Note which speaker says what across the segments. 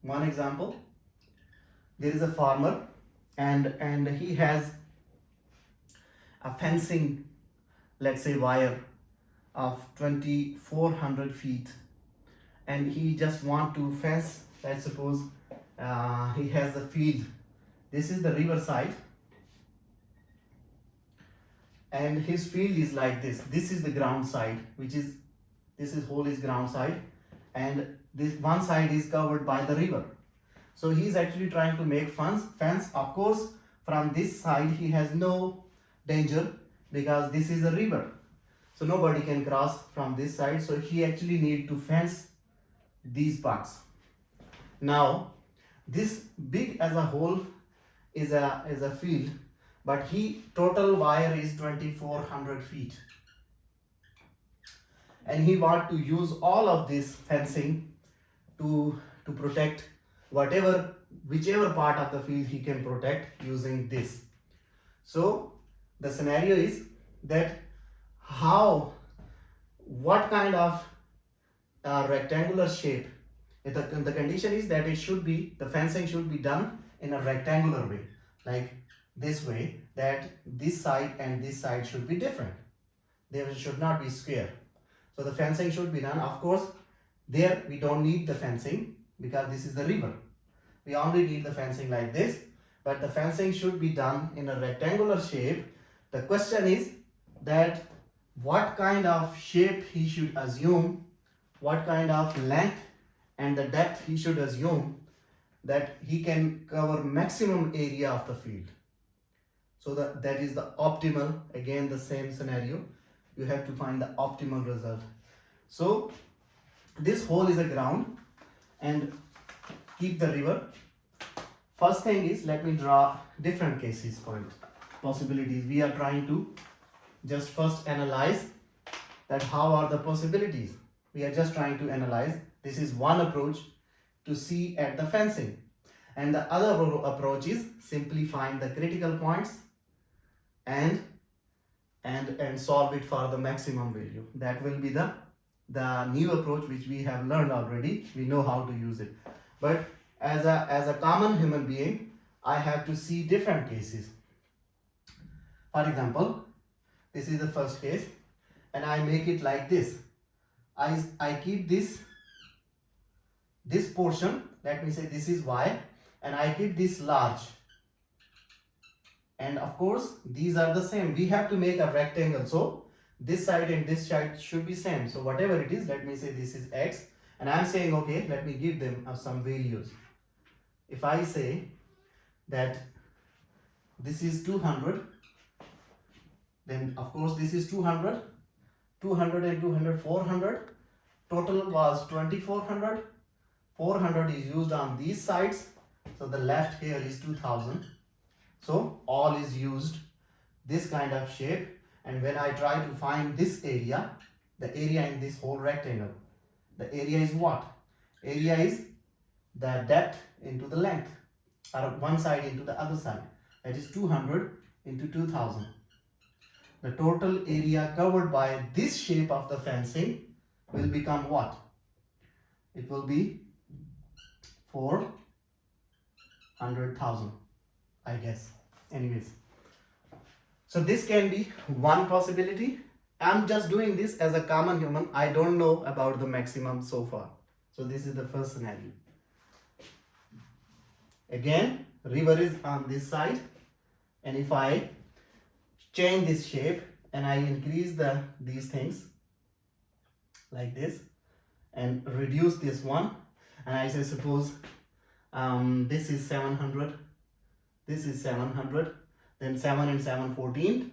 Speaker 1: one example. There is a farmer and he has a fencing, let's say wire of 2400 feet, and he just want to fence. Let's suppose he has the field. This is the river side, and his field is like this. This is the ground side, which is, this is whole is ground side, and this one side is covered by the river. So he is actually trying to make fence. Of course, from this side he has no danger because this is a river, so nobody can cross from this side. So he actually need to fence these parts. Now this big as a whole is a field, but he total wire is 2400 feet, and he want to use all of this fencing to protect whatever, whichever part of the field he can protect using this. So the scenario is that how, what kind of rectangular shape. The condition is that it should be, the fencing should be done in a rectangular way, like this way, that this side and this side should be different. They should not be square. So the fencing should be done. Of course, there we don't need the fencing because this is the river. We only need the fencing like this, but the fencing should be done in a rectangular shape. The question is that what kind of shape he should assume, what kind of length and the depth he should assume that he can cover maximum area of the field. So that is the optimal, again the same scenario, you have to find the optimal result. So this hole is a ground and keep the river. First thing is, let me draw different cases for it, possibilities. We are trying to just first analyze that how are the possibilities. We are just trying to analyze. This is one approach to see at the fencing, and the other approach is simply find the critical points and solve it for the maximum value. That will be the new approach which we have learned already. We know how to use it, but as a common human being, I have to see different cases. For example, this is the first case, and I make it like this. I keep this portion, let me say this is y, and I keep this large, and of course these are the same. We have to make a rectangle, so this side and this side should be same. So whatever it is, let me say this is x, and I'm saying okay, let me give them some values. If I say that this is 200, then of course this is 200, 200 and 200, 400, total was 2400. 400 is used on these sides, so the left here is 2000. So all is used this kind of shape, and when I try to find this area, the area in this whole rectangle, the area is what? Area is the depth into the length, or one side into the other side. That is 200 into 2000. The total area covered by this shape of the fencing will become what? It will be 400,000, I guess. Anyways, so this can be one possibility. I'm just doing this as a common human. I don't know about the maximum so far. So this is the first scenario. Again, river is on this side, and if I change this shape and I increase these things like this and reduce this one, and I say suppose this is 700, this is 700, then 7 and 7 14,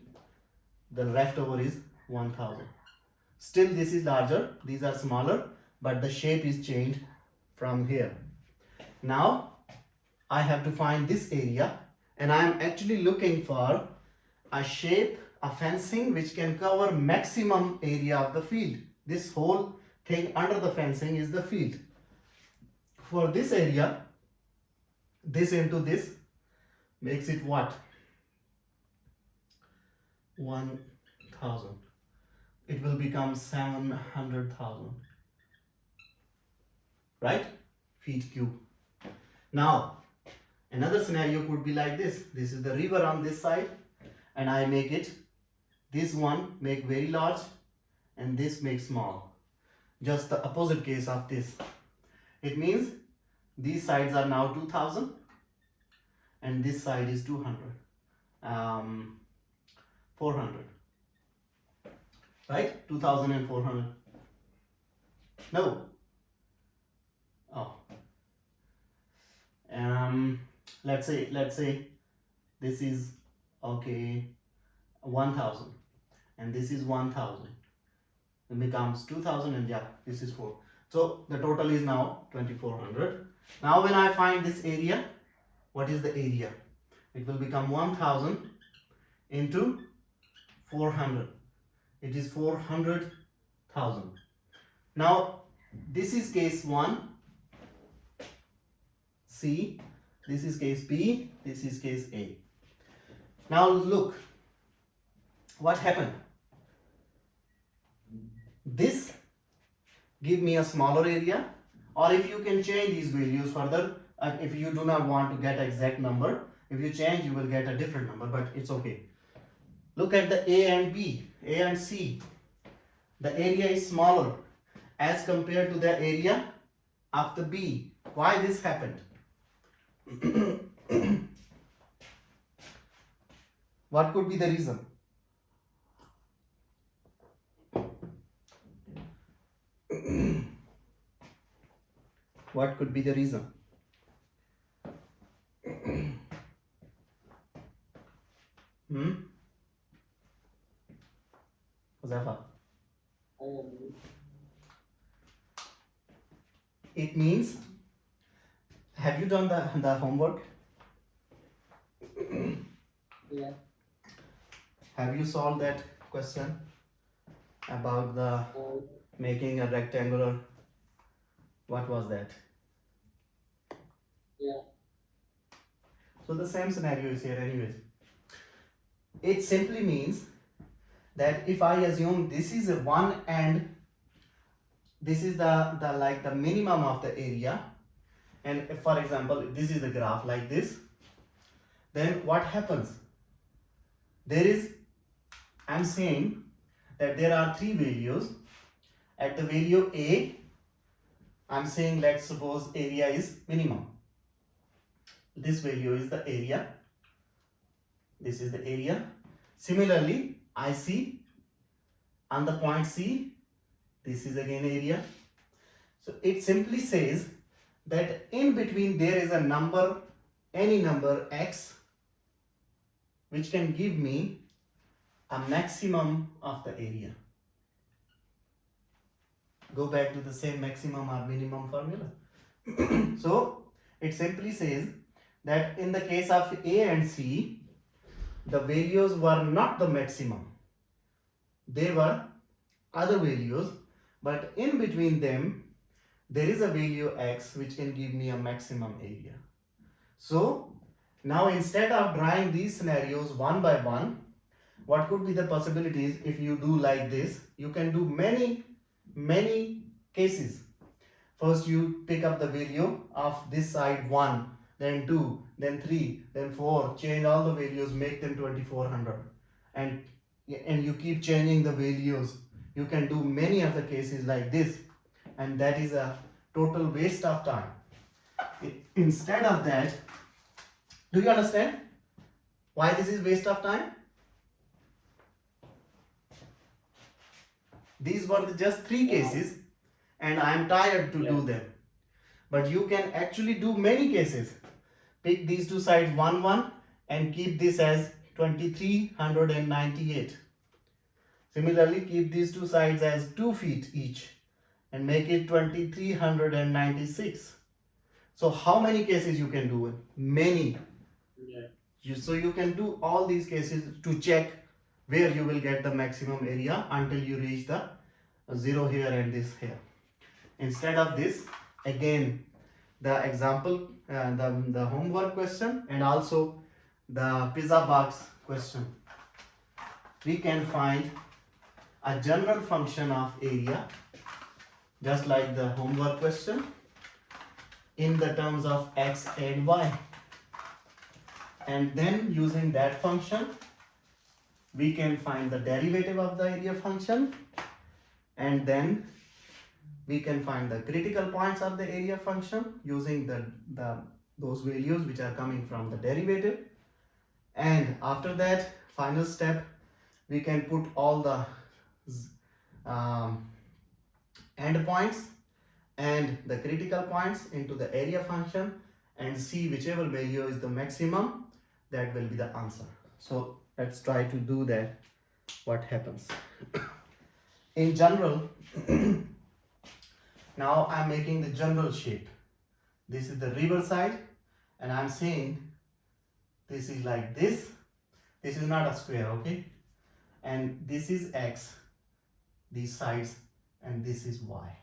Speaker 1: the leftover is 1000. Still this is larger, these are smaller, but the shape is changed from here. Now I have to find this area, and I am actually looking for a shape, a fencing which can cover maximum area of the field. This whole thing under the fencing is the field. For this area, this into this makes it what? 1000. It will become 700,000, right? Feet cube. Now, another scenario could be like this. This is the river on this side, and I make it, this one make very large, and this make small. Just the opposite case of this. It means these sides are now 2000, and this side is 200. 400. Right? 2400. No. Oh. Let's say this is okay 1000, and this is 1000. It becomes 2000, and yeah, this is 4. So the total is now 2400. Now when I find this area, what is the area? It will become 1000 into 400. It is 400,000. Now this is case 1 C, this is case B, this is case A. Now look what happened. This give me a smaller area, or if you can change these values further, if you do not want to get exact number, if you change you will get a different number, but it's okay. Look at the A and B, A and C. The area is smaller as compared to the area of the B. Why this happened? What could be the reason? What could be the reason? Huzafa? It means, have you done the homework?
Speaker 2: Yeah.
Speaker 1: Have you solved that question about the making a rectangular? What was that?
Speaker 2: Yeah.
Speaker 1: So the same scenario is here anyways. It simply means that if I assume this is a 1 and this is the minimum of the area, and if for example this is the graph like this, then what happens? I'm saying that there are 3 values. At the value A, I'm saying let's suppose area is minimum. This value is the area. This is the area. Similarly, I see on the point C, this is again area. So it simply says that in between there is a number, any number x, which can give me a maximum of the area. Go back to the same maximum or minimum formula. So it simply says that in the case of A and C, the values were not the maximum. They were other values, but in between them, there is a value x which can give me a maximum area. So now instead of drawing these scenarios one by one, what could be the possibilities if you do like this? You can do many cases. First you pick up the value of this side 1, then 2, then 3, then 4, change all the values, make them 2400, and you keep changing the values. You can do many of the cases like this, and that is a total waste of time. Instead of that, do you understand why this is waste of time? These were just 3 cases, and I am tired to do them. But you can actually do many cases. Pick these 2 sides 1 1 and keep this as 2398. Similarly, keep these 2 sides as 2 feet each and make it 2396. So how many cases you can do? Many. So you can do all these cases to check where you will get the maximum area until you reach the 0 here and this here. Instead of this, again the example, the homework question and also the pizza box question, we can find a general function of area just like the homework question. in the terms of x and y. And then using that function, we can find the derivative of the area function, and then we can find the critical points of the area function using those values which are coming from the derivative. And after that, final step, we can put all the endpoints and the critical points into the area function and see whichever value is the maximum, that will be the answer. So let's try to do that. What happens? In general, now I'm making the general shape. This is the river side, and I'm saying this is like this. This is not a square, okay? And this is x, these sides, and this is y.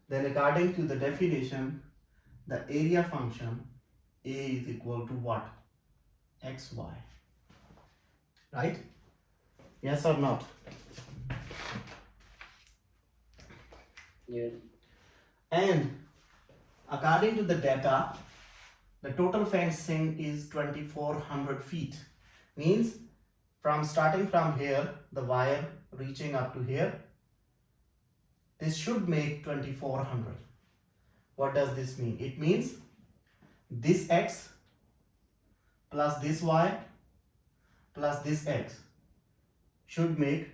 Speaker 1: Then according to the definition, the area function A is equal to what? xy. Right? Yes or not?
Speaker 2: Yes.
Speaker 1: And according to the data, the total fencing is 2400 feet. Means starting from here, the wire reaching up to here, this should make 2400. What does this mean? It means this x plus this y plus this x should make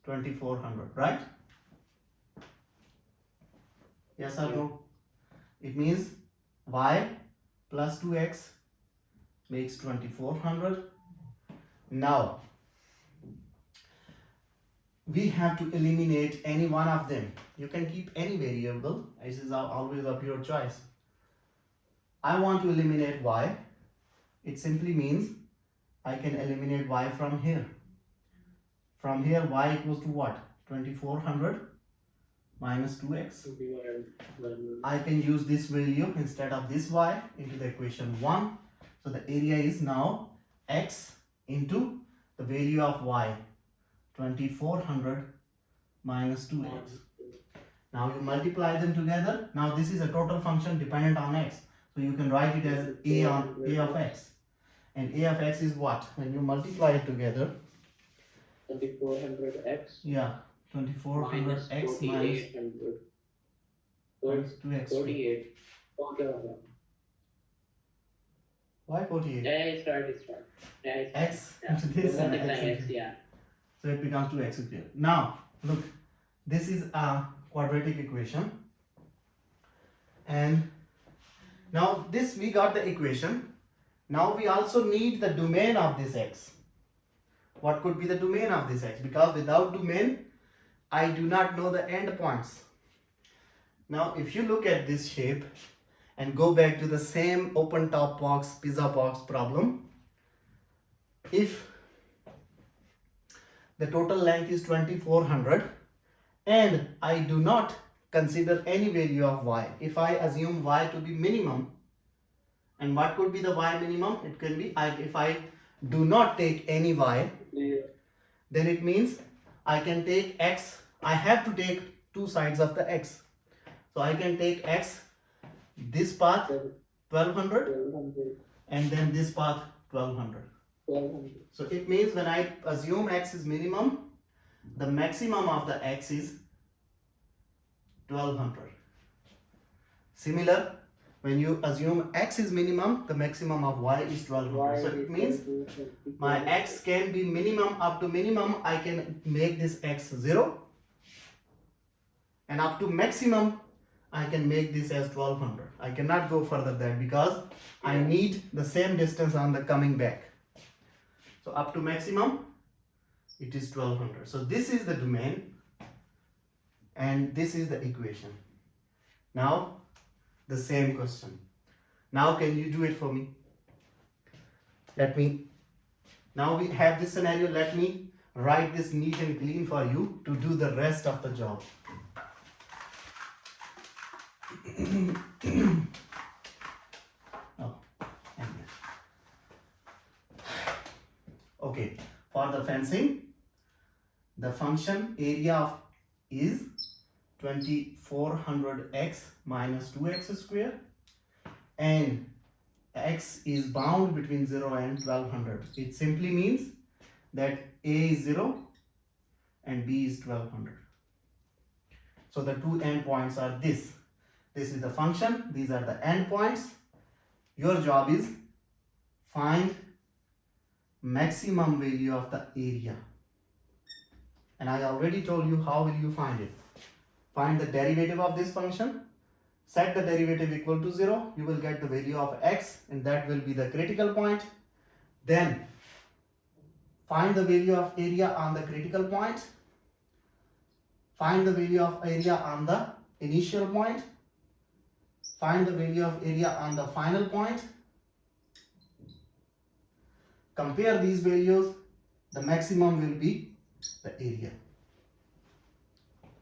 Speaker 1: 2400, right? Yes or no? It means y plus 2x makes 2400. Now we have to eliminate any one of them. You can keep any variable, this is always of your choice. I want to eliminate y. It simply means I can eliminate y from here. From here, y equals to what? 2400 minus 2x. I can use this value instead of this y into the equation 1. So the area is now x into the value of y, 2400 minus 2x. Now you multiply them together. Now this is a total function dependent on x. So you can write it as a of x. And a of x is what? When you multiply it together,
Speaker 2: 2400x.
Speaker 1: Yeah, 2400x minus 2x.
Speaker 2: 48.
Speaker 1: Why 48?
Speaker 2: Yeah, it's right. Yeah, it's
Speaker 1: X
Speaker 2: yeah.
Speaker 1: into this and
Speaker 2: Multiply
Speaker 1: x
Speaker 2: x,
Speaker 1: into,
Speaker 2: yeah.
Speaker 1: so it becomes 2x here. Now look, this is a quadratic equation, and now this we got the equation. Now we also need the domain of this x. What could be the domain of this x? Because without domain, I do not know the end points. Now if you look at this shape and go back to the same open top box pizza box problem, if the total length is 2400 and I do not consider any value of y, if I assume y to be minimum, and what could be the y minimum? It can be, if I do not take any y, then it means I can take x. I have to take two sides of the x. So I can take x, this path 1200, and then this path 1200. So it means when I assume x is minimum, the maximum of the x is 1200. Similar, when you assume x is minimum, the maximum of y is 1200. So it means my x can be minimum. Up to minimum, I can make this x 0, and up to maximum, I can make this as 1200. I cannot go further than, because I need the same distance on the coming back. So up to maximum, it is 1200. So this is the domain, and this is the equation. Now the same question. Now can you do it for me? Now we have this scenario. Let me write this neat and clean for you to do the rest of the job. Okay, for the fencing, the function area of is 2400x minus 2x square, and x is bound between 0 and 1200. It simply means that a is 0 and b is 1200. So the two endpoints are this. This is the function, these are the endpoints. Your job is find maximum value of the area. And I already told you how will you find it. Find the derivative of this function, set the derivative equal to 0, you will get the value of x, and that will be the critical point. Then find the value of area on the critical point, find the value of area on the initial point, find the value of area on the final point, compare these values, the maximum will be the area.